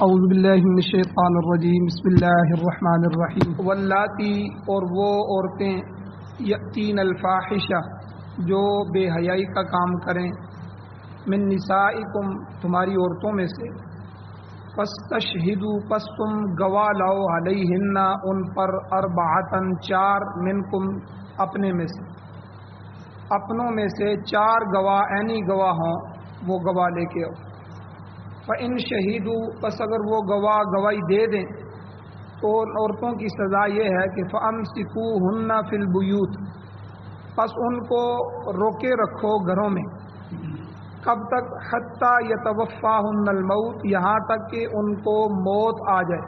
اعوذ باللہ من الشیطان الرجیم بسم اللہ الرحمن الرحیم واللاتی اور وہ عورتیں یأتین الفاحشہ جو بے حیائی کا کام کریں من نسائکم تمہاری عورتوں میں سے فاستشہدوا پس تم گواہ لاؤ علیہن ان پر اربعۃ چار منکم اپنے میں سے اپنوں میں سے چار گواہ عینی گواہ ہوں وہ گواہ لے کے آؤ فَإِن شَهِدُوا پس اگر وہ گواہ گواہی دے دیں تو عورتوں کی سزا یہ ہے کہ فَأَمْسِكُوهُنَّ فِي الْبُيُوتِ پس ان کو روکے رکھو گھروں میں کب تک حَتَّى يَتَوَفَّاهُنَّ الْمَوْتِ یہاں تک کہ ان کو موت آ جائے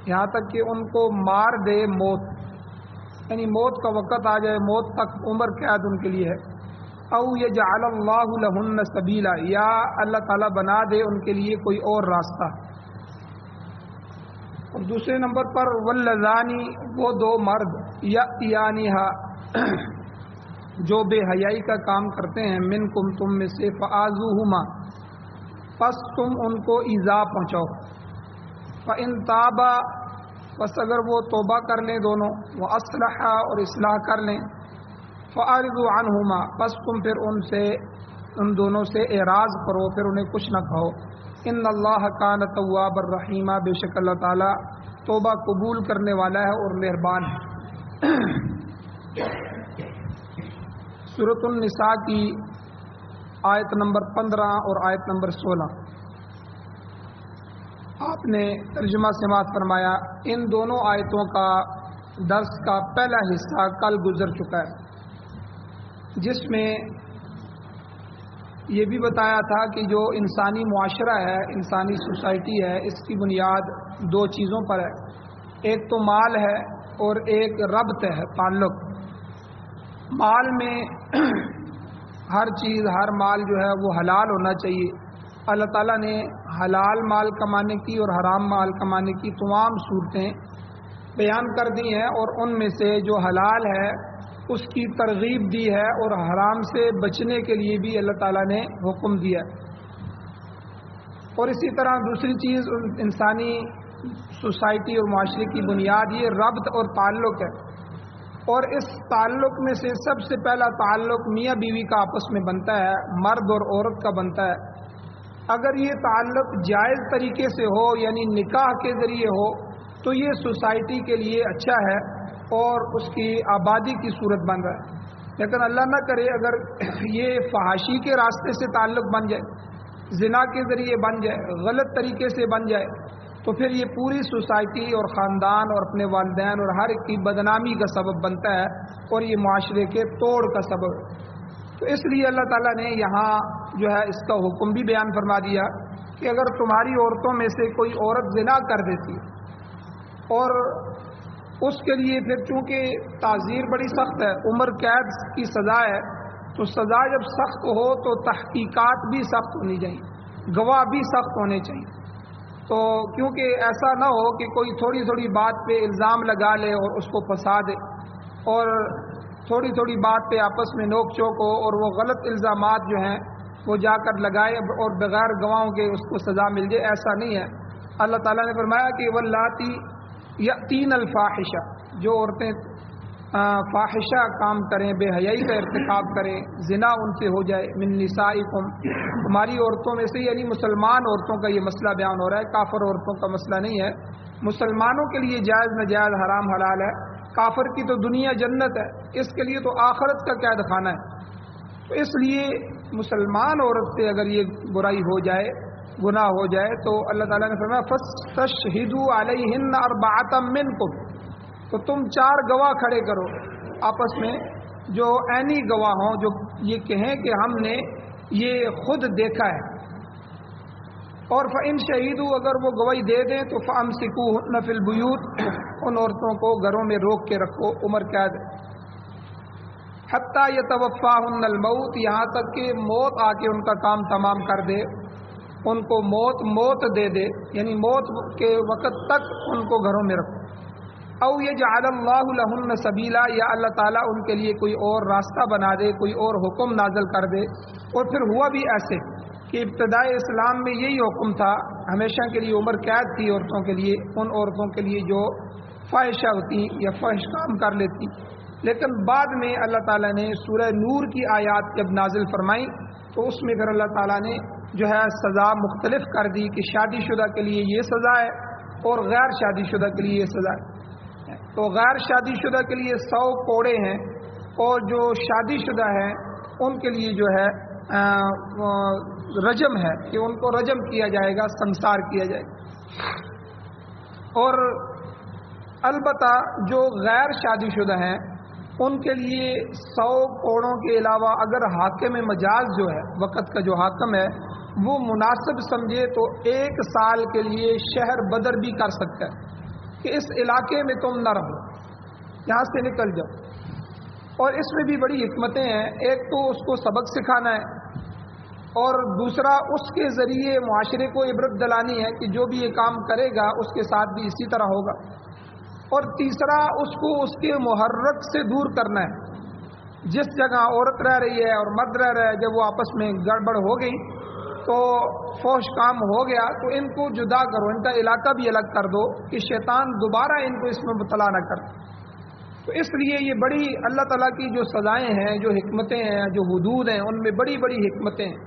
یہاں تک کہ ان کو مار دے موت یعنی موت کا وقت آ جائے موت تک عمر قید ان کے لیے ہے او یجعل اللہ لہن سبیلا یا اللہ تعالیٰ بنا دے ان کے لیے کوئی اور راستہ اور دوسرے نمبر پر واللذانی وہ دو مرد یأتیانہا جو بے حیائی کا کام کرتے ہیں منکم تم میں سے فآذوہما پس تم ان کو ایذا پہنچاؤ فإن تابا پس اگر وہ توبہ کر لیں دونوں واصلحا اور اصلاح کر لیں فَأَعْرِضُوا عَنْهُمَا پس تم پھر ان دونوں سے اعراض کرو پھر انہیں کچھ نہ کہو ان اللہ کان توابا الرحیما بے شک اللہ تعالیٰ توبہ قبول کرنے والا ہے اور مہربان ہے سورۃ النساء کی آیت نمبر 15 اور آیت نمبر 16 آپ نے ترجمہ سماعت فرمایا ان دونوں آیتوں کا درس کا پہلا حصہ کل گزر چکا ہے جس میں یہ بھی بتایا تھا کہ جو انسانی معاشرہ ہے انسانی سوسائٹی ہے اس کی بنیاد دو چیزوں پر ہے ایک تو مال ہے اور ایک ربط ہے تعلق مال میں ہر چیز ہر مال جو ہے وہ حلال ہونا چاہیے اللہ تعالیٰ نے حلال مال کمانے کی اور حرام مال کمانے کی تمام صورتیں بیان کر دی ہیں اور ان میں سے جو حلال ہے اس کی ترغیب دی ہے اور حرام سے بچنے کے لیے بھی اللہ تعالیٰ نے حکم دیا اور اسی طرح دوسری چیز انسانی سوسائٹی اور معاشرے کی بنیاد یہ ربط اور تعلق ہے اور اس تعلق میں سے سب سے پہلا تعلق میاں بیوی کا آپس میں بنتا ہے مرد اور عورت کا بنتا ہے اگر یہ تعلق جائز طریقے سے ہو یعنی نکاح کے ذریعے ہو تو یہ سوسائٹی کے لیے اچھا ہے اور اس کی آبادی کی صورت بن رہا ہے لیکن اللہ نہ کرے اگر یہ فحاشی کے راستے سے تعلق بن جائے زنا کے ذریعے بن جائے غلط طریقے سے بن جائے تو پھر یہ پوری سوسائٹی اور خاندان اور اپنے والدین اور ہر ایک کی بدنامی کا سبب بنتا ہے اور یہ معاشرے کے توڑ کا سبب تو اس لیے اللہ تعالیٰ نے یہاں جو ہے اس کا حکم بھی بیان فرما دیا کہ اگر تمہاری عورتوں میں سے کوئی عورت زنا کر دیتی اور اس کے لیے پھر چونکہ تعزیر بڑی سخت ہے عمر قید کی سزا ہے تو سزا جب سخت ہو تو تحقیقات بھی سخت ہونی چاہیے گواہ بھی سخت ہونے چاہیے تو کیونکہ ایسا نہ ہو کہ کوئی تھوڑی تھوڑی بات پہ الزام لگا لے اور اس کو پھنسا دے اور تھوڑی تھوڑی بات پہ آپس میں نوک چوک ہو اور وہ غلط الزامات جو ہیں وہ جا کر لگائے اور بغیر گواہوں کے اس کو سزا مل جائے ایسا نہیں ہے اللہ تعالیٰ نے فرمایا کہ واللاتی یأتین الفاحشہ جو عورتیں فاحشہ کام کریں بے حیائی کا ارتکاب کریں زنا ان سے ہو جائے من نسائکم تمہاری عورتوں میں سے یعنی مسلمان عورتوں کا یہ مسئلہ بیان ہو رہا ہے کافر عورتوں کا مسئلہ نہیں ہے مسلمانوں کے لیے جائز ناجائز حرام حلال ہے کافر کی تو دنیا جنت ہے اس کے لیے تو آخرت کا قید خانہ ہے تو اس لیے مسلمان عورت سے اگر یہ برائی ہو جائے گناہ ہو جائے تو اللہ تعالیٰ نے فرمایا فَاسْتَشْهِدُوا عَلَيْهِنَّ أَرْبَعَةً مِّنكُمْ تو تم چار گواہ کھڑے کرو آپس میں جو عینی گواہ ہوں جو یہ کہیں کہ ہم نے یہ خود دیکھا ہے اور فَإِن شَهِدُوا اگر وہ گواہی دے دیں تو فَأَمْسِكُوهُنَّ فِي الْبُيُوتِ ان عورتوں کو گھروں میں روک کے رکھو عمر قید حَتَّى يَتَوَفَّاهُنَّ الْمَوْتِ یہاں تک کہ موت آ کے ان کا کام تمام کر دے ان کو موت دے دے یعنی موت کے وقت تک ان کو گھروں میں رکھو او یجعل اللہ لہن سبیلا یا اللہ تعالیٰ ان کے لیے کوئی اور راستہ بنا دے کوئی اور حکم نازل کر دے اور پھر ہوا بھی ایسے کہ ابتدائے اسلام میں یہی حکم تھا ہمیشہ کے لیے عمر قید تھی عورتوں کے لیے، ان عورتوں کے لیے جو فاحشہ ہوتی یا فحش کام کر لیتی. لیکن بعد میں اللہ تعالیٰ نے سورہ نور کی آیات جب نازل فرمائی تو اس میں پھر اللہ تعالیٰ نے جو ہے سزا مختلف کر دی کہ شادی شدہ کے لیے یہ سزا ہے اور غیر شادی شدہ کے لیے یہ سزا ہے. تو غیر شادی شدہ کے لیے 100 کوڑے ہیں، اور جو شادی شدہ ہیں ان کے لیے جو ہے رجم ہے کہ ان کو رجم کیا جائے گا، سنسار کیا جائے گا. اور البتہ جو غیر شادی شدہ ہیں ان کے لیے 100 کوڑوں کے علاوہ اگر حاکم مجاز جو ہے، وقت کا جو حاکم ہے، وہ مناسب سمجھے تو 1 سال کے لیے شہر بدر بھی کر سکتا ہے کہ اس علاقے میں تم نہ رہو، یہاں سے نکل جاؤ. اور اس میں بھی بڑی حکمتیں ہیں. ایک تو اس کو سبق سکھانا ہے، اور دوسرا اس کے ذریعے معاشرے کو عبرت دلانی ہے کہ جو بھی یہ کام کرے گا اس کے ساتھ بھی اسی طرح ہوگا. اور تیسرا اس کو اس کے محرک سے دور کرنا ہے. جس جگہ عورت رہ رہی ہے اور مرد رہ رہا ہے، جب وہ آپس میں گڑبڑ ہو گئی تو فحش کام ہو گیا تو ان کو جدا کرو، ان کا علاقہ بھی الگ کر دو کہ شیطان دوبارہ ان کو اس میں مبتلا نہ کر. تو اس لیے یہ بڑی اللہ تعالیٰ کی جو سزائیں ہیں، جو حکمتیں ہیں، جو حدود ہیں، ان میں بڑی بڑی حکمتیں ہیں.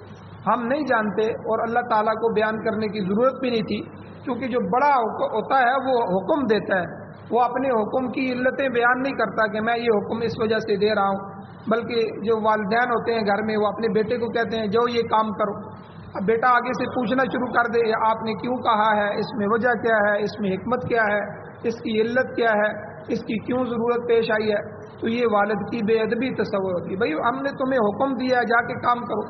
ہم نہیں جانتے اور اللہ تعالیٰ کو بیان کرنے کی ضرورت بھی نہیں تھی، کیونکہ جو بڑا ہوتا ہے وہ حکم دیتا ہے. وہ اپنے حکم کی علتیں بیان نہیں کرتا کہ میں یہ حکم اس وجہ سے دے رہا ہوں، بلکہ جو والدین ہوتے ہیں گھر میں وہ اپنے بیٹے کو کہتے ہیں جو یہ کام کرو. اب بیٹا آگے سے پوچھنا شروع کر دے آپ نے کیوں کہا ہے، اس میں وجہ کیا ہے، اس میں حکمت کیا ہے، اس کی علت کیا ہے، اس کی کیوں ضرورت پیش آئی ہے، تو یہ والد کی بے ادبی تصور ہوتی ہے. بھائی ہم نے تمہیں حکم دیا ہے جا کے کام کرو.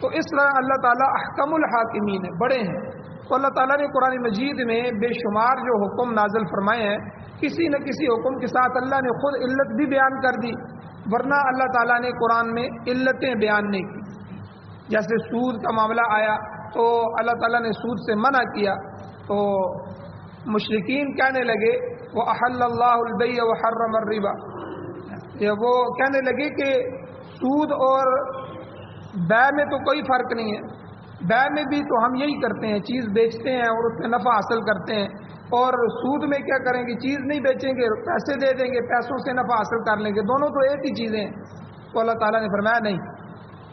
تو اس طرح اللہ تعالیٰ احکم الحاکمین ہے، بڑے ہیں. تو اللہ تعالیٰ نے قرآن مجید میں بے شمار جو حکم نازل فرمائے ہیں، کسی نہ کسی حکم کے ساتھ اللہ نے خود علت بھی بیان کر دی، ورنہ اللہ تعالیٰ نے قرآن میں علتیں بیان نہیں کی. جیسے سود کا معاملہ آیا تو اللہ تعالیٰ نے سود سے منع کیا، تو مشرکین کہنے لگے وَأَحَلَّ اللَّهُ الْبَيْعَ وَحَرَّمَ الرِّبَا، وہ کہنے لگے کہ سود اور بیع میں تو کوئی فرق نہیں ہے. بیع میں بھی تو ہم یہی کرتے ہیں، چیز بیچتے ہیں اور اس میں نفع حاصل کرتے ہیں، اور سود میں کیا کریں گے، چیز نہیں بیچیں گے، پیسے دے دیں گے، پیسوں سے نفع حاصل کر لیں گے، دونوں تو ایک ہی چیزیں ہیں. تو اللہ تعالیٰ نے فرمایا نہیں،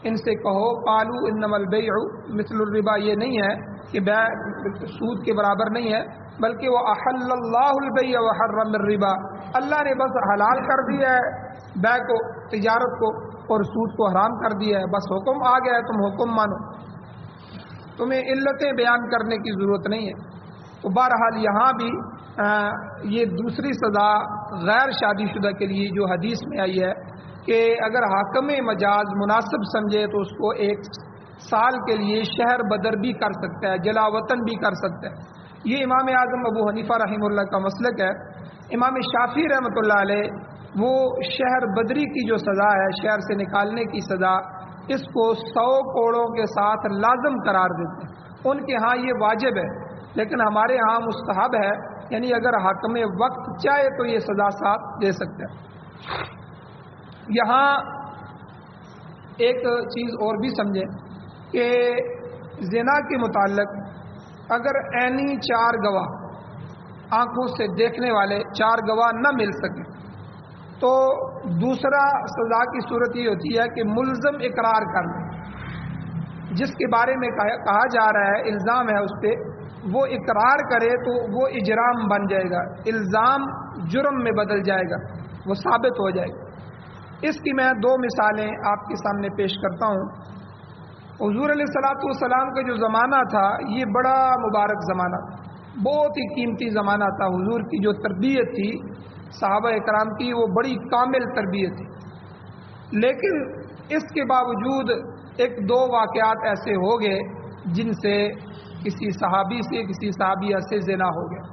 ان سے کہو قالوا انما البیع مثل الربا، یہ نہیں ہے کہ بیع سود کے برابر نہیں ہے، بلکہ وہ احل اللہ البیع وحرم الربا، اللہ نے بس حلال کر دیا ہے بیع کو، تجارت کو، اور سود کو حرام کر دیا ہے. بس حکم آ گیا ہے، تم حکم مانو، تمہیں علتیں بیان کرنے کی ضرورت نہیں ہے. تو بہرحال یہاں بھی یہ دوسری سزا غیر شادی شدہ کے لیے جو حدیث میں آئی ہے کہ اگر حاکم مجاز مناسب سمجھے تو اس کو 1 سال کے لیے شہر بدر بھی کر سکتا ہے، جلا وطن بھی کر سکتا ہے. یہ امام اعظم ابو حنیفہ رحمہ اللہ کا مسلک ہے. امام شافعی رحمۃ اللہ علیہ وہ شہر بدری کی جو سزا ہے، شہر سے نکالنے کی سزا، اس کو 100 کوڑوں کے ساتھ لازم قرار دیتے ہیں. ان کے ہاں یہ واجب ہے، لیکن ہمارے ہاں مستحب ہے، یعنی اگر حاکم وقت چاہے تو یہ سزا ساتھ دے سکتا ہے. یہاں ایک چیز اور بھی سمجھیں کہ زنا کے متعلق اگر عینی 4 گواہ، آنکھوں سے دیکھنے والے 4 گواہ نہ مل سکیں تو دوسرا سزا کی صورت یہ ہوتی ہے کہ ملزم اقرار کر لیں. جس کے بارے میں کہا جا رہا ہے الزام ہے اس پہ، وہ اقرار کرے تو وہ اجرام بن جائے گا، الزام جرم میں بدل جائے گا، وہ ثابت ہو جائے گا. اس کی میں 2 مثالیں آپ کے سامنے پیش کرتا ہوں. حضور علیہ الصلوۃ والسلام کا جو زمانہ تھا یہ بڑا مبارک زمانہ، بہت ہی قیمتی زمانہ تھا. حضور کی جو تربیت تھی صحابہ اکرام کی، وہ بڑی کامل تربیت تھی. لیکن اس کے باوجود 1-2 واقعات ایسے ہو گئے جن سے کسی صحابی سے، کسی صحابیہ سے زنا ہو گیا.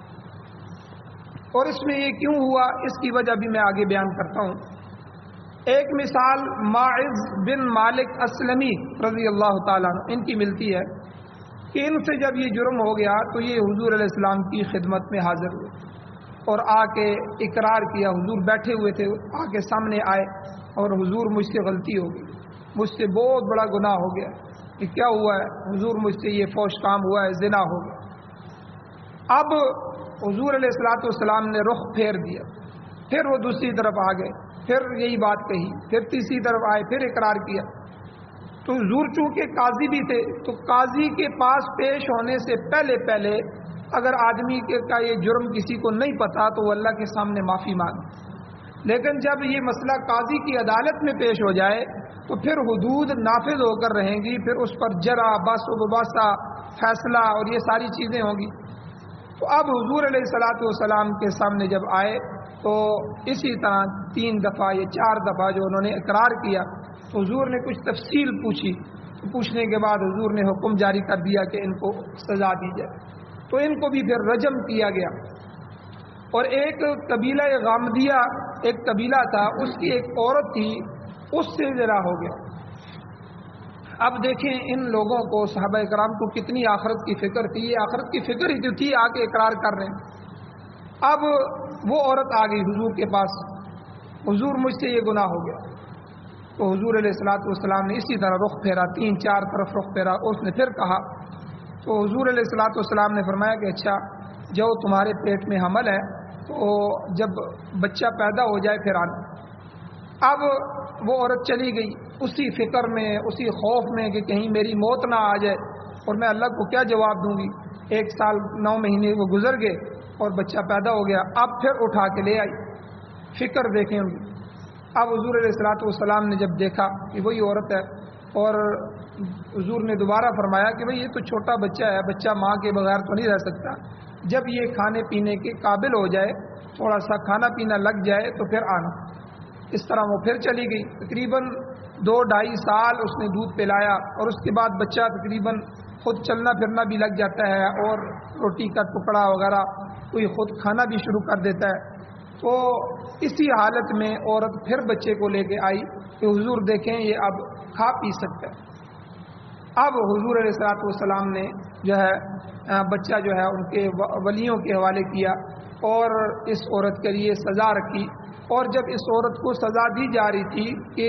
اور اس میں یہ کیوں ہوا، اس کی وجہ بھی میں آگے بیان کرتا ہوں. ایک مثال ماعز بن مالک اسلمی رضی اللہ تعالیٰ عنہ ان کی ملتی ہے کہ ان سے جب یہ جرم ہو گیا تو یہ حضور علیہ السلام کی خدمت میں حاضر ہوئے اور آ کے اقرار کیا. حضور بیٹھے ہوئے تھے، آ کے سامنے آئے اور حضور مجھ سے غلطی ہو گئی، مجھ سے بہت بڑا گناہ ہو گیا، کہ کیا ہوا ہے؟ حضور مجھ سے یہ فوش کام ہوا ہے، زنا ہو گیا۔ اب حضور علیہ الصلوۃ والسلام نے رخ پھیر دیا، پھر وہ دوسری طرف آ گئے، پھر یہی بات کہی، پھر تیسری طرف آئے، پھر اقرار کیا۔ تو حضور چونکہ قاضی بھی تھے، تو قاضی کے پاس پیش ہونے سے پہلے اگر آدمی کا یہ جرم کسی کو نہیں پتا تو وہ اللہ کے سامنے معافی مانگے، لیکن جب یہ مسئلہ قاضی کی عدالت میں پیش ہو جائے تو پھر حدود نافذ ہو کر رہیں گی، پھر اس پر جرا بس و مباحثہ فیصلہ اور یہ ساری چیزیں ہوں گی۔ تو اب حضور علیہ الصلوۃ والسلام کے سامنے جب آئے تو اسی طرح 3 دفعہ یا 4 دفعہ جو انہوں نے اقرار کیا تو حضور نے کچھ تفصیل پوچھی، پوچھنے کے بعد حضور نے حکم جاری کر دیا کہ ان کو سزا دی جائے، تو ان کو بھی پھر رجم کیا گیا۔ اور ایک قبیلہ غامدیہ ایک قبیلہ تھا، اس کی ایک عورت تھی، اس سے زنا ہو گیا۔ اب دیکھیں ان لوگوں کو، صحابہ کرام کو کتنی آخرت کی فکر تھی، یہ آخرت کی فکر ہی جو تھی آ کے اقرار کر رہے ہیں۔ اب وہ عورت آ گئی حضور کے پاس، حضور مجھ سے یہ گناہ ہو گیا۔ تو حضور علیہ الصلوۃ والسلام نے اسی طرح رخ پھیرا، 3-4 طرف رخ پھیرا، اس نے پھر کہا۔ تو حضور علیہ الصلوۃ والسلام نے فرمایا کہ اچھا، جو تمہارے پیٹ میں حمل ہے تو جب بچہ پیدا ہو جائے پھر آنا۔ اب وہ عورت چلی گئی اسی فکر میں، اسی خوف میں کہ کہیں میری موت نہ آ جائے اور میں اللہ کو کیا جواب دوں گی۔ 1 سال 9 مہینے وہ گزر گئے اور بچہ پیدا ہو گیا۔ اب پھر اٹھا کے لے آئی، فکر دیکھیں ان کی۔ اب حضور علیہ الصلوۃ والسلام نے جب دیکھا کہ وہی عورت ہے، اور حضور نے دوبارہ فرمایا کہ بھئی یہ تو چھوٹا بچہ ہے، بچہ ماں کے بغیر تو نہیں رہ سکتا، جب یہ کھانے پینے کے قابل ہو جائے، تھوڑا سا کھانا پینا لگ جائے تو پھر آنا۔ اس طرح وہ پھر چلی گئی، تقریباً 2-2.5 سال اس نے دودھ پلایا، اور اس کے بعد بچہ تقریباً خود چلنا پھرنا بھی لگ جاتا ہے، اور روٹی کا ٹکڑا وغیرہ کوئی خود کھانا بھی شروع کر دیتا ہے۔ تو اسی حالت میں عورت پھر بچے کو لے کے آئی کہ حضور دیکھیں یہ اب کھا پی سکتا ہے۔ اب حضور علیہ الصلوۃ والسلام نے جو ہے بچہ جو ہے ان کے ولیوں کے حوالے کیا، اور اس عورت کے لیے سزا رکھی۔ اور جب اس عورت کو سزا دی جا رہی تھی کہ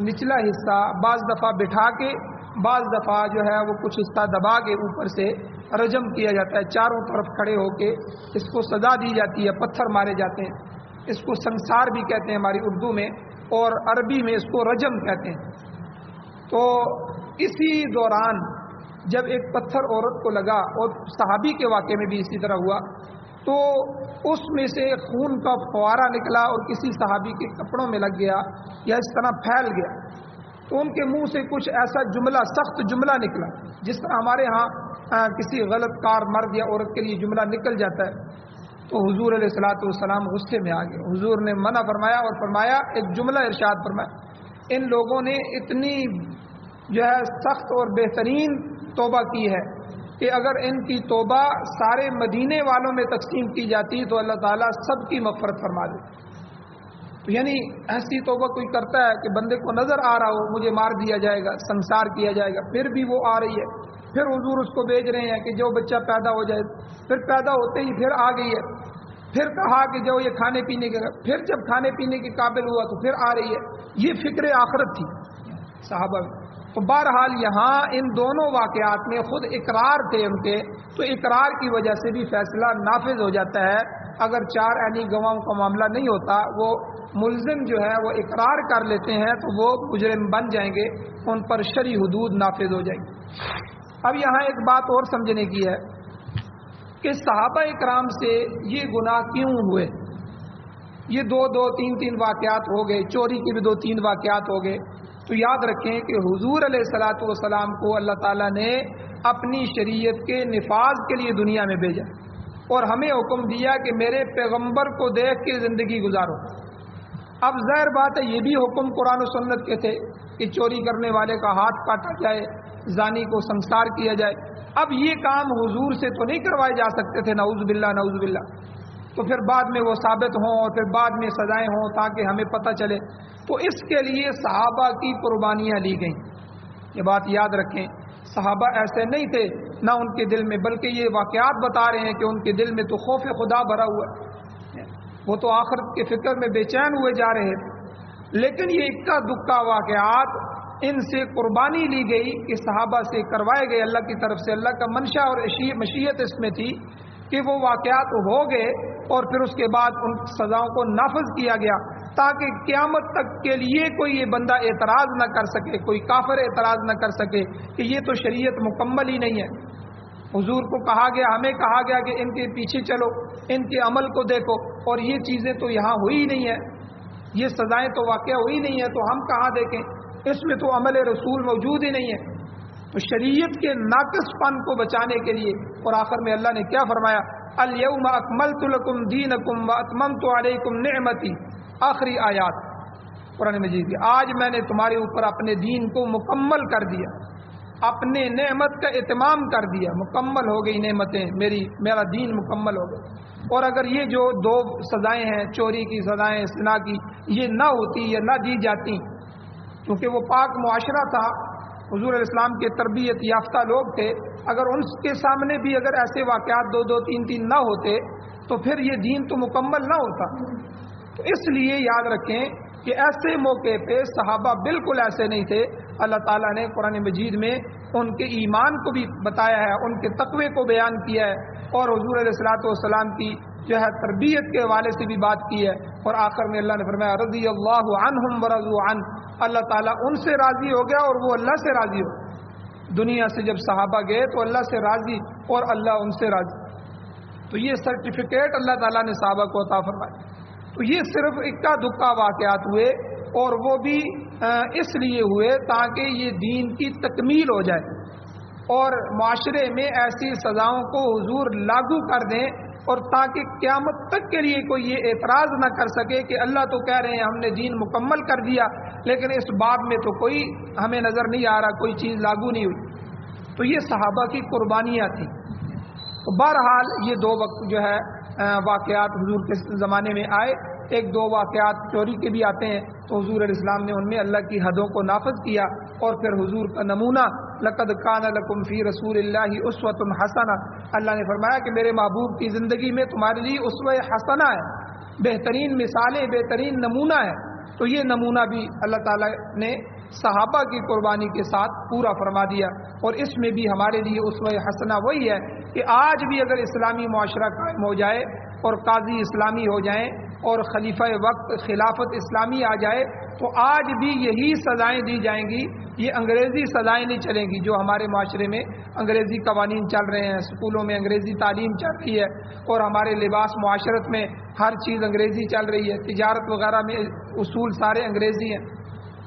نچلا حصہ بعض دفعہ بٹھا کے، بعض دفعہ جو ہے وہ کچھ حصہ دبا کے اوپر سے رجم کیا جاتا ہے، چاروں طرف کھڑے ہو کے اس کو سزا دی جاتی ہے، پتھر مارے جاتے ہیں۔ اس کو سنسار بھی کہتے ہیں ہماری اردو میں، اور عربی میں اس کو رجم کہتے ہیں۔ تو اسی دوران جب ایک پتھر عورت کو لگا، اور صحابی کے واقعے میں بھی اسی طرح ہوا، تو اس میں سے خون کا فوارہ نکلا اور کسی صحابی کے کپڑوں میں لگ گیا یا اس طرح پھیل گیا، تو ان کے منہ سے کچھ ایسا جملہ، سخت جملہ نکلا، جس طرح ہمارے ہاں کسی غلط کار مرد یا عورت کے لیے جملہ نکل جاتا ہے۔ تو حضور علیہ الصلوۃ والسلام غصے میں آ گئے، حضور نے منع فرمایا اور فرمایا، ایک جملہ ارشاد فرمایا، ان لوگوں نے اتنی جو ہے سخت اور بہترین توبہ کی ہے کہ اگر ان کی توبہ سارے مدینے والوں میں تقسیم کی جاتی تو اللہ تعالیٰ سب کی مغفرت فرما دے۔ تو یعنی ایسی توبہ کوئی کرتا ہے کہ بندے کو نظر آ رہا ہو مجھے مار دیا جائے گا، سنسار کیا جائے گا، پھر بھی وہ آ رہی ہے، پھر حضور اس کو بھیج رہے ہیں کہ جو بچہ پیدا ہو جائے، پھر پیدا ہوتے ہی پھر آ گئی ہے، پھر کہا کہ جو یہ کھانے پینے کے، پھر جب کھانے پینے کے قابل ہوا تو پھر آ رہی ہے۔ یہ فکر آخرت تھی صحابہ میں۔ تو بہرحال یہاں ان دونوں واقعات میں خود اقرار تھے ان کے، تو اقرار کی وجہ سے بھی فیصلہ نافذ ہو جاتا ہے۔ اگر 4 عینی گواہوں کا معاملہ نہیں ہوتا، وہ ملزم جو ہے وہ اقرار کر لیتے ہیں تو وہ مجرم بن جائیں گے، ان پر شرعی حدود نافذ ہو جائیں گے۔ اب یہاں ایک بات اور سمجھنے کی ہے کہ صحابہ اکرام سے یہ گناہ کیوں ہوئے۔ یہ 2-3 واقعات ہو گئے، چوری کے بھی 2-3 واقعات ہو گئے، تو یاد رکھیں کہ حضور علیہ الصلوۃ والسلام کو اللہ تعالیٰ نے اپنی شریعت کے نفاذ کے لیے دنیا میں بھیجا، اور ہمیں حکم دیا کہ میرے پیغمبر کو دیکھ کے زندگی گزارو۔ اب ظاہر بات ہے یہ بھی حکم قرآن و سنت کے تھے کہ چوری کرنے والے کا ہاتھ کاٹا جائے، زانی کو سنسار کیا جائے۔ اب یہ کام حضور سے تو نہیں کروائے جا سکتے تھے، نعوذ باللہ نعوذ باللہ، تو پھر بعد میں وہ ثابت ہوں اور پھر بعد میں سزائیں ہوں تاکہ ہمیں پتہ چلے، تو اس کے لیے صحابہ کی قربانیاں لی گئیں۔ یہ بات یاد رکھیں، صحابہ ایسے نہیں تھے، نہ ان کے دل میں، بلکہ یہ واقعات بتا رہے ہیں کہ ان کے دل میں تو خوف خدا بھرا ہوا ہے، وہ تو آخرت کے فکر میں بے چین ہوئے جا رہے تھے۔ لیکن یہ اکا دکا واقعات ان سے قربانی لی گئی کہ صحابہ سے کروائے گئے اللہ کی طرف سے، اللہ کا منشا اور مشیت اس میں تھی کہ وہ واقعات ہو گئے اور پھر اس کے بعد ان سزاؤں کو نافذ کیا گیا تاکہ قیامت تک کے لیے کوئی یہ بندہ اعتراض نہ کر سکے، کوئی کافر اعتراض نہ کر سکے کہ یہ تو شریعت مکمل ہی نہیں ہے۔ حضور کو کہا گیا، ہمیں کہا گیا کہ ان کے پیچھے چلو، ان کے عمل کو دیکھو، اور یہ چیزیں تو یہاں ہوئی نہیں ہے، یہ سزائیں تو واقع ہوئی نہیں ہے، تو ہم کہاں دیکھیں، اس میں تو عمل رسول موجود ہی نہیں ہے۔ تو شریعت کے ناقص پن کو بچانے کے لیے، اور آخر میں اللہ نے کیا فرمایا، الیوم اکملت لکم دینکم واتممت علیکم نعمتی، آخری آیات قرآن مجید کی، آج میں نے تمہارے اوپر اپنے دین کو مکمل کر دیا، اپنے نعمت کا اتمام کر دیا، مکمل ہو گئی نعمتیں میرا دین مکمل ہو گیا۔ اور اگر یہ جو دو سزائیں ہیں، چوری کی سزائیں، زنا کی، یہ نہ ہوتی یا نہ دی جاتی، کیونکہ وہ پاک معاشرہ تھا، حضور علیہ السلام کے تربیت یافتہ لوگ تھے، اگر ان کے سامنے بھی اگر ایسے واقعات دو دو تین تین نہ ہوتے تو پھر یہ دین تو مکمل نہ ہوتا۔ تو اس لیے یاد رکھیں کہ ایسے موقع پہ صحابہ بالکل ایسے نہیں تھے۔ اللہ تعالیٰ نے قرآن مجید میں ان کے ایمان کو بھی بتایا ہے، ان کے تقوی کو بیان کیا ہے، اور حضور علیہ الصلوۃ والسلام کی جو ہے تربیت کے حوالے سے بھی بات کی ہے، اور آخر میں اللہ نے فرمایا رضی اللہ عنہم ورضوا عنہ، اللہ تعالیٰ ان سے راضی ہو گیا اور وہ اللہ سے راضی ہو۔ دنیا سے جب صحابہ گئے تو اللہ سے راضی اور اللہ ان سے راضی، تو یہ سرٹیفکیٹ اللہ تعالیٰ نے صحابہ کو عطا فرمایا۔ تو یہ صرف اکا دکا واقعات ہوئے، اور وہ بھی اس لیے ہوئے تاکہ یہ دین کی تکمیل ہو جائے اور معاشرے میں ایسی سزاؤں کو حضور لاگو کر دیں، اور تاکہ قیامت تک کے لیے کوئی یہ اعتراض نہ کر سکے کہ اللہ تو کہہ رہے ہیں ہم نے دین مکمل کر دیا، لیکن اس باب میں تو کوئی ہمیں نظر نہیں آ رہا، کوئی چیز لاگو نہیں ہوئی۔ تو یہ صحابہ کی قربانیاں تھیں۔ تو بہرحال یہ دو وقت جو ہے واقعات حضور کے زمانے میں آئے، ایک دو واقعات چوری کے بھی آتے ہیں، تو حضور علیہ السلام نے ان میں اللہ کی حدوں کو نافذ کیا، اور پھر حضور کا نمونہ لقد کان لکم فی رسول اللہ اسوۃ حسنہ، اللہ نے فرمایا کہ میرے محبوب کی زندگی میں تمہارے لیے اسوہ حسنہ ہے، بہترین مثالیں، بہترین نمونہ ہے۔ تو یہ نمونہ بھی اللہ تعالیٰ نے صحابہ کی قربانی کے ساتھ پورا فرما دیا، اور اس میں بھی ہمارے لیے اسوہ حسنہ وہی ہے کہ آج بھی اگر اسلامی معاشرہ قائم ہو جائے اور قاضی اسلامی ہو جائیں اور خلیفہ وقت خلافت اسلامی آ جائے، تو آج بھی یہی سزائیں دی جائیں گی، یہ انگریزی سزائیں نہیں چلیں گی جو ہمارے معاشرے میں انگریزی قوانین چل رہے ہیں، اسکولوں میں انگریزی تعلیم چل رہی ہے، اور ہمارے لباس معاشرت میں ہر چیز انگریزی چل رہی ہے، تجارت وغیرہ میں اصول سارے انگریزی ہیں۔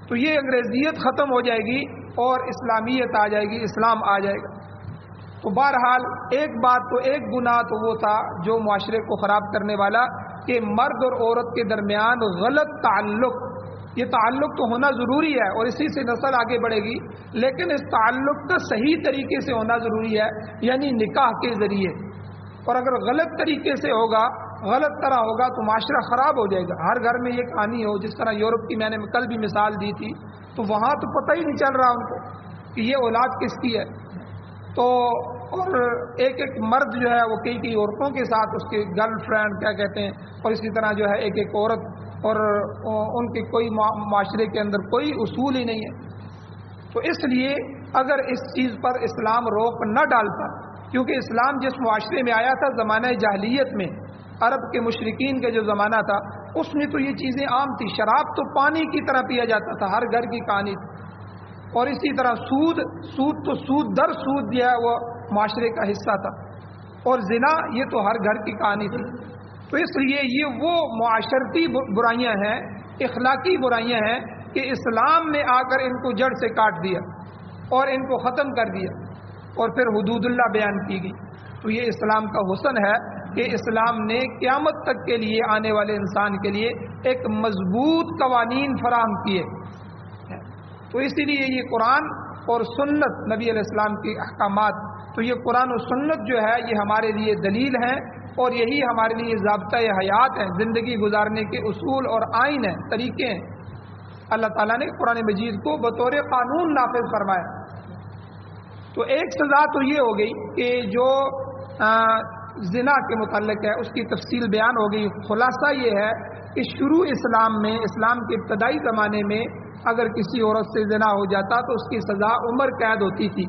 تو یہ انگریزیت ختم ہو جائے گی اور اسلامیت آ جائے گی، اسلام آ جائے گا۔ تو بہرحال ایک بات تو، ایک گناہ تو وہ تھا جو معاشرے کو خراب کرنے والا، کہ مرد اور عورت کے درمیان غلط تعلق، یہ تعلق تو ہونا ضروری ہے اور اسی سے نسل آگے بڑھے گی، لیکن اس تعلق کا صحیح طریقے سے ہونا ضروری ہے، یعنی نکاح کے ذریعے۔ اور اگر غلط طریقے سے ہوگا، غلط طرح ہوگا تو معاشرہ خراب ہو جائے گا۔ ہر گھر میں یہ کہانی ہو، جس طرح یورپ کی میں نے کل بھی مثال دی تھی، تو وہاں تو پتہ ہی نہیں چل رہا ان کو کہ یہ اولاد کس کی ہے۔ تو اور ایک ایک مرد جو ہے وہ کئی عورتوں کے ساتھ، اس کے گرل فرینڈ کیا کہتے ہیں، اور اسی طرح جو ہے ایک عورت، اور ان کے کوئی معاشرے کے اندر کوئی اصول ہی نہیں ہے۔ تو اس لیے اگر اس چیز پر اسلام روک نہ ڈالتا، کیونکہ اسلام جس معاشرے میں آیا تھا زمانہ جاہلیت میں، عرب کے مشرکین کا جو زمانہ تھا، اس میں تو یہ چیزیں عام تھی، شراب تو پانی کی طرح پیا جاتا تھا، ہر گھر کی کہانی تھی، اور اسی طرح سود در سود جو ہے وہ معاشرے کا حصہ تھا، اور زنا یہ تو ہر گھر کی کہانی تھی۔ تو اس لیے یہ وہ معاشرتی برائیاں ہیں، اخلاقی برائیاں ہیں کہ اسلام نے آ کر ان کو جڑ سے کاٹ دیا اور ان کو ختم کر دیا، اور پھر حدود اللہ بیان کی گئی۔ تو یہ اسلام کا حسن ہے کہ اسلام نے قیامت تک کے لیے آنے والے انسان کے لیے ایک مضبوط قوانین فراہم کیے۔ تو اسی لیے یہ قرآن اور سنت، نبی علیہ السلام کے احکامات، تو یہ قرآن و سنت جو ہے یہ ہمارے لیے دلیل ہیں، اور یہی ہمارے لیے ضابطۂ حیات ہیں، زندگی گزارنے کے اصول اور آئین ہیں، طریقے ہیں۔ اللہ تعالیٰ نے قرآن مجید کو بطور قانون نافذ فرمایا۔ تو ایک سزا تو یہ ہو گئی کہ جو زنا کے متعلق ہے، اس کی تفصیل بیان ہو گئی۔ خلاصہ یہ ہے کہ شروع اسلام میں، اسلام کے ابتدائی زمانے میں اگر کسی عورت سے زنا ہو جاتا تو اس کی سزا عمر قید ہوتی تھی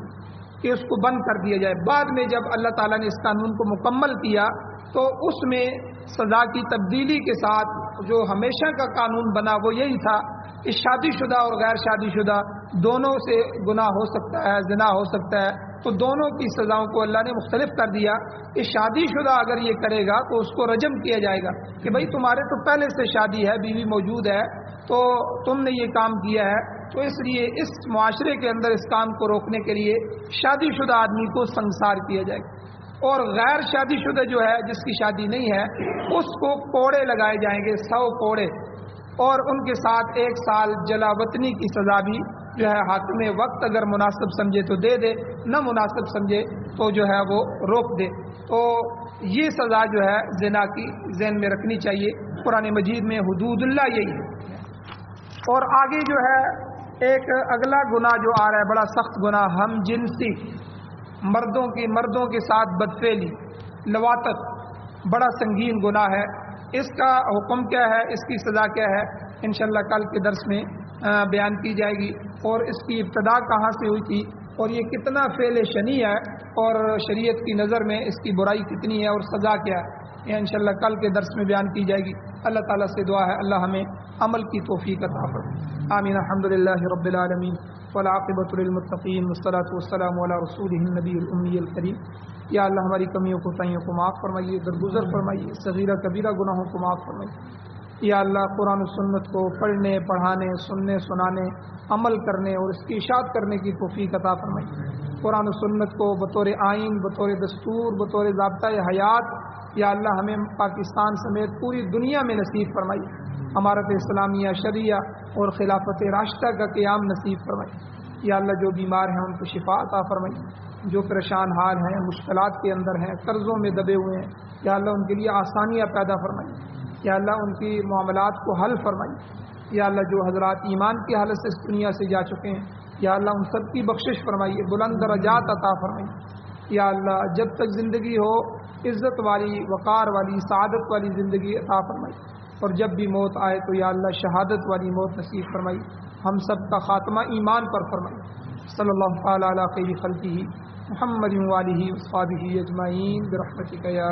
کہ اس کو بند کر دیا جائے۔ بعد میں جب اللہ تعالیٰ نے اس قانون کو مکمل کیا تو اس میں سزا کی تبدیلی کے ساتھ جو ہمیشہ کا قانون بنا وہ یہی تھا کہ شادی شدہ اور غیر شادی شدہ دونوں سے گناہ ہو سکتا ہے، زنا ہو سکتا ہے، تو دونوں کی سزاؤں کو اللہ نے مختلف کر دیا کہ شادی شدہ اگر یہ کرے گا تو اس کو رجم کیا جائے گا کہ بھائی تمہارے تو پہلے سے شادی ہے، بیوی موجود ہے، تو تم نے یہ کام کیا ہے، تو اس لیے اس معاشرے کے اندر اس کام کو روکنے کے لیے شادی شدہ آدمی کو سنسار کیا جائے گا، اور غیر شادی شدہ جو ہے جس کی شادی نہیں ہے اس کو کوڑے لگائے جائیں گے، 100 کوڑے، اور ان کے ساتھ 1 سال جلا وطنی کی سزا بھی جو ہے حاکم وقت اگر مناسب سمجھے تو دے دے، نہ مناسب سمجھے تو جو ہے وہ روک دے۔ تو یہ سزا جو ہے زنا کی ذہن میں رکھنی چاہیے۔ قرآن مجید میں حدود اللہ یہی ہے۔ اور آگے جو ہے ایک اگلا گناہ جو آ رہا ہے، بڑا سخت گناہ، ہم جنسی، مردوں کے ساتھ بدفعلی، لواطت، بڑا سنگین گناہ ہے۔ اس کا حکم کیا ہے، اس کی سزا کیا ہے، انشاءاللہ کل کے درس میں بیان کی جائے گی، اور اس کی ابتدا کہاں سے ہوئی تھی، اور یہ کتنا فعل شنی ہے، اور شریعت کی نظر میں اس کی برائی کتنی ہے اور سزا کیا ہے، یہ انشاءاللہ کل کے درس میں بیان کی جائے گی۔ اللہ تعالیٰ سے دعا ہے اللہ ہمیں عمل کی توفیق عطا فرمائے۔ آمین۔ الحمدللہ رب العالمین والعاقبۃ للمتقین والصلاۃ والسلام علی رسولہ النبی الامی الکریم۔ یا اللہ ہماری کمیوں کوتاہیوں کو معاف فرمائیے، درگزر فرمائیے، صغیرہ کبیرہ گناہوں کو معاف فرمائیے۔ یا اللہ قرآن و سنت کو پڑھنے، پڑھانے، سننے، سنانے، عمل کرنے اور اس کی اشاعت کرنے کی توفیق عطا فرمائیے۔ قرآن و سنت کو بطور آئین، بطور دستور، بطور ضابطۂ حیات یا اللہ ہمیں پاکستان سمیت پوری دنیا میں نصیب فرمائیے۔ امارت اسلامیہ، شریعہ اور خلافت راشدہ کا قیام نصیب فرمائیے۔ یا اللہ جو بیمار ہیں ان کو شفا عطا فرمائیے، جو پریشان حال ہیں، مشکلات کے اندر ہیں، قرضوں میں دبے ہوئے ہیں، یا اللہ ان کے لیے آسانیاں پیدا فرمائیے۔ یا اللہ ان کی معاملات کو حل فرمائیے۔ یا اللہ جو حضرات ایمان کی حالت سے اس دنیا سے جا چکے ہیں، یا اللہ ان سب کی بخشش فرمائیے، بلند درجات عطا فرمائیے۔ یا اللہ جب تک زندگی ہو عزت والی، وقار والی، سعادت والی زندگی عطا فرمائیے، اور جب بھی موت آئے تو یا اللہ شہادت والی موت نصیب فرمائیے۔ ہم سب کا خاتمہ ایمان پر فرمائیے۔ صلی اللہ تعالی علی خیر خلقہ محمد و آلہ و صحبہ اجمعین برحمتک یا